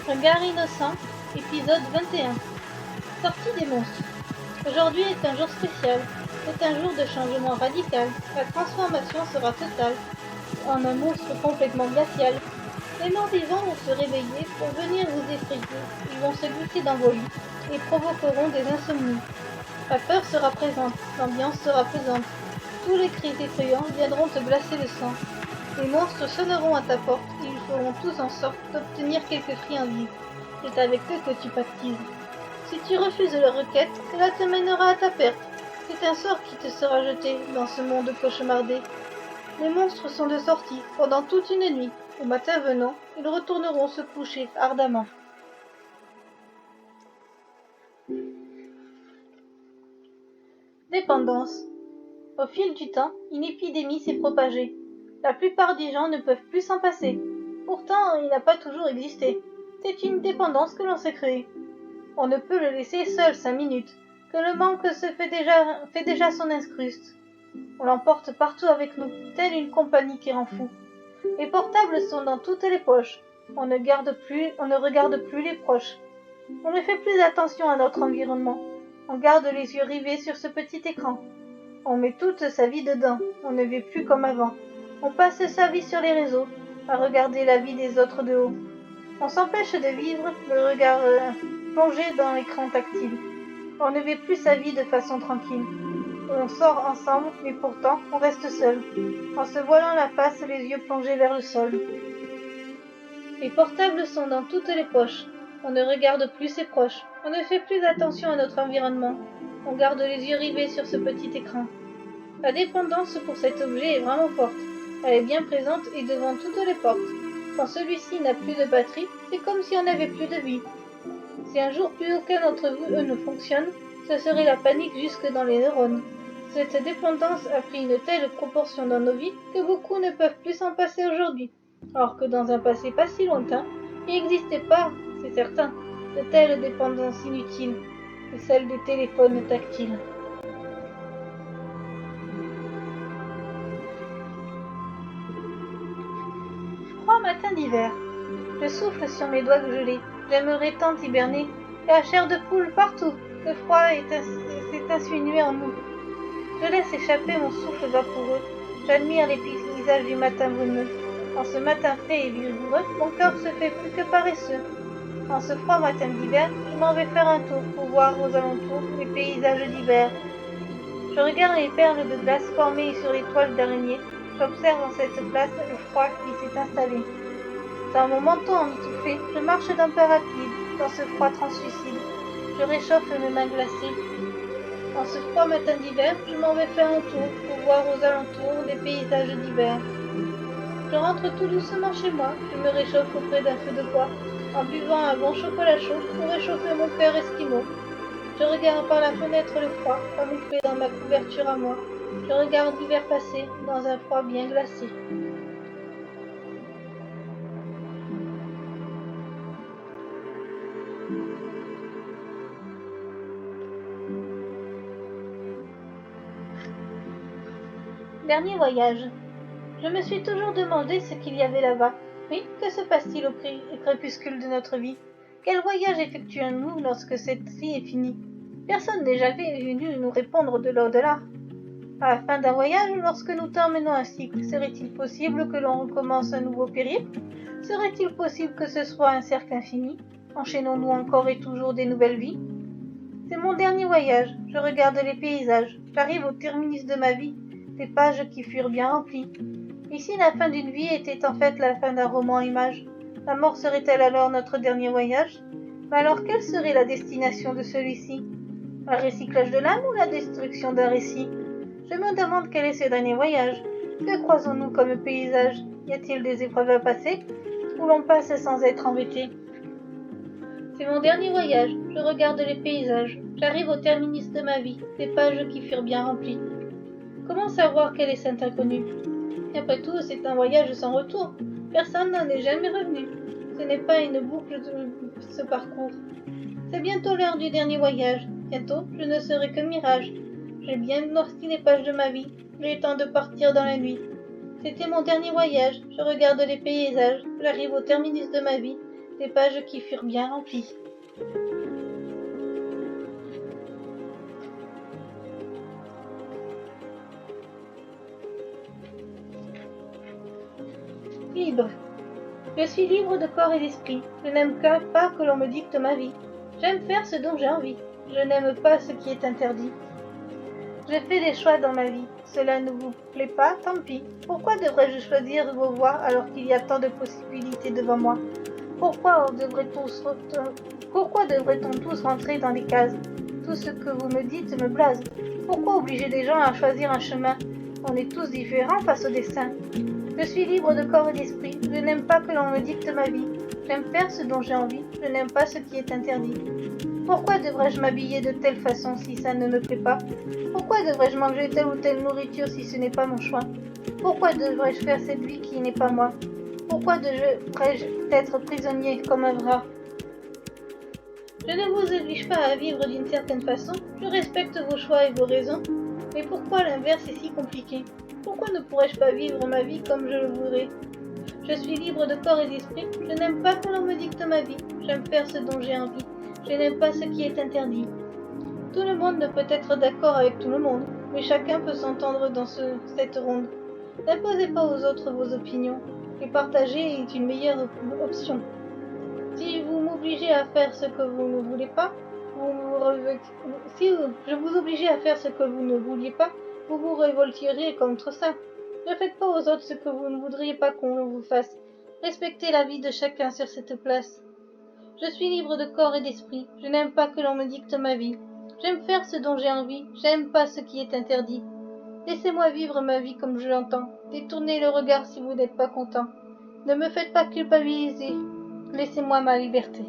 Regard innocent, épisode 21. Sortie des monstres. Aujourd'hui est un jour spécial. C'est un jour de changement radical. La transformation sera totale en un monstre complètement glacial. Les morts vivants vont se réveiller pour venir vous effrayer. Ils vont se glisser dans vos lits et provoqueront des insomnies. La peur sera présente, l'ambiance sera pesante. Tous les cris effrayants viendront te glacer le sang. Les monstres sonneront à ta porte et ils feront tous en sorte d'obtenir quelques friandises. C'est avec eux que tu pactises. Si tu refuses leur requête, cela te mènera à ta perte. C'est un sort qui te sera jeté dans ce monde cauchemardé. Les monstres sont de sortie pendant toute une nuit. Au matin venant, ils retourneront se coucher ardemment. Dépendance. Au fil du temps, une épidémie s'est propagée. La plupart des gens ne peuvent plus s'en passer. Pourtant, il n'a pas toujours existé. C'est une dépendance que l'on s'est créée. On ne peut le laisser seul 5 minutes, que le manque se fait déjà son incruste. On l'emporte partout avec nous, telle une compagnie qui rend fou. Les portables sont dans toutes les poches. On ne regarde plus les proches. On ne fait plus attention à notre environnement. On garde les yeux rivés sur ce petit écran. On met toute sa vie dedans. On ne vit plus comme avant. On passe sa vie sur les réseaux, à regarder la vie des autres de haut. On s'empêche de vivre, le regard plongé dans l'écran tactile. On ne vit plus sa vie de façon tranquille. On sort ensemble, mais pourtant on reste seul, en se voilant la face, les yeux plongés vers le sol. Les portables sont dans toutes les poches. On ne regarde plus ses proches. On ne fait plus attention à notre environnement. On garde les yeux rivés sur ce petit écran. La dépendance pour cet objet est vraiment forte. Elle est bien présente et devant toutes les portes. Quand celui-ci n'a plus de batterie, c'est comme si on n'avait plus de vie. Si un jour plus aucun d'entre eux ne fonctionne, ce serait la panique jusque dans les neurones. Cette dépendance a pris une telle proportion dans nos vies que beaucoup ne peuvent plus s'en passer aujourd'hui. Alors que dans un passé pas si lointain, il n'existait pas, c'est certain, de telles dépendances inutiles, que celle des téléphones tactiles. Froid matin d'hiver. Je souffle sur mes doigts gelés. J'aimerais tant hiberner. La chair de poule partout. Le froid s'est insinué en nous. Je laisse échapper mon souffle vaporeux. J'admire les paysages du matin brumeux. En ce matin frais et vigoureux, mon cœur se fait plus que paresseux. En ce froid matin d'hiver, je m'en vais faire un tour pour voir aux alentours les paysages d'hiver. Je regarde les perles de glace formées sur les toiles d'araignée. J'observe en cette place le froid qui s'est installé. Dans mon manteau emmitouflé, je marche d'un pas rapide, dans ce froid translucide. Je réchauffe mes mains glacées. En ce froid matin d'hiver, je m'en vais faire un tour pour voir aux alentours les paysages d'hiver. Je rentre tout doucement chez moi, je me réchauffe auprès d'un feu de bois, en buvant un bon chocolat chaud pour réchauffer mon cœur esquimau. Je regarde par la fenêtre le froid, camouflé dans ma couverture à moi. Je regarde l'hiver passer, dans un froid bien glacé. Dernier voyage. Je me suis toujours demandé ce qu'il y avait là-bas. Oui, que se passe-t-il au crépuscule de notre vie? Quel voyage effectuons-nous lorsque cette-ci est finie? Personne n'est jamais venu nous répondre de l'au-delà. À la fin d'un voyage, lorsque nous terminons un cycle, serait-il possible que l'on recommence un nouveau périple? Serait-il possible que ce soit un cercle infini? Enchaînons-nous encore et toujours des nouvelles vies? C'est mon dernier voyage, je regarde les paysages, j'arrive au terminus de ma vie, des pages qui furent bien remplies. Et si la fin d'une vie était en fait la fin d'un roman image, la mort serait-elle alors notre dernier voyage? Mais alors quelle serait la destination de celui-ci? Un recyclage de l'âme ou la destruction d'un récit? Je me demande quel est ce dernier voyage. Que croisons-nous comme paysage? Y a-t-il des épreuves à passer? Où l'on passe sans être embêté? C'est mon dernier voyage, je regarde les paysages, j'arrive au terminus de ma vie, des pages qui furent bien remplies. Comment savoir quel est cet inconnu? Après tout, c'est un voyage sans retour. Personne n'en est jamais revenu. Ce n'est pas une boucle de ce parcours. C'est bientôt l'heure du dernier voyage. Bientôt, je ne serai que mirage. J'ai bien noirci les pages de ma vie. J'ai le temps de partir dans la nuit. C'était mon dernier voyage. Je regarde les paysages. J'arrive au terminus de ma vie. des pages qui furent bien remplies. Libre. Je suis libre de corps et d'esprit. Je n'aime pas que l'on me dicte ma vie. J'aime faire ce dont j'ai envie. Je n'aime pas ce qui est interdit. J'ai fait des choix dans ma vie. Cela ne vous plaît pas, tant pis. Pourquoi devrais-je choisir vos voies alors qu'il y a tant de possibilités devant moi? Pourquoi devrait-on tous rentrer dans les cases? Tout ce que vous me dites me blase. Pourquoi obliger des gens à choisir un chemin? On est tous différents face au destin. Je suis libre de corps et d'esprit. Je n'aime pas que l'on me dicte ma vie. J'aime faire ce dont j'ai envie. Je n'aime pas ce qui est interdit. Pourquoi devrais-je m'habiller de telle façon si ça ne me plaît pas? Pourquoi devrais-je manger telle ou telle nourriture si ce n'est pas mon choix? Pourquoi devrais-je faire cette vie qui n'est pas moi? Pourquoi devrais-je être prisonnier comme un rat? Je ne vous oblige pas à vivre d'une certaine façon, je respecte vos choix et vos raisons, mais pourquoi l'inverse est si compliqué? Pourquoi ne pourrais-je pas vivre ma vie comme je le voudrais? Je suis libre de corps et d'esprit, je n'aime pas que l'on me dicte ma vie, j'aime faire ce dont j'ai envie, je n'aime pas ce qui est interdit. Tout le monde ne peut être d'accord avec tout le monde, mais chacun peut s'entendre dans cette ronde. N'imposez pas aux autres vos opinions, les partager est une meilleure option. Si vous m'obligez à faire ce que vous ne voulez pas, si je vous obligeais à faire ce que vous ne vouliez pas, vous vous révolteriez contre ça. Ne faites pas aux autres ce que vous ne voudriez pas qu'on vous fasse. Respectez la vie de chacun sur cette place. Je suis libre de corps et d'esprit. Je n'aime pas que l'on me dicte ma vie. J'aime faire ce dont j'ai envie. J'aime pas ce qui est interdit. Laissez-moi vivre ma vie comme je l'entends. Détournez le regard si vous n'êtes pas content. Ne me faites pas culpabiliser. Laissez-moi ma liberté.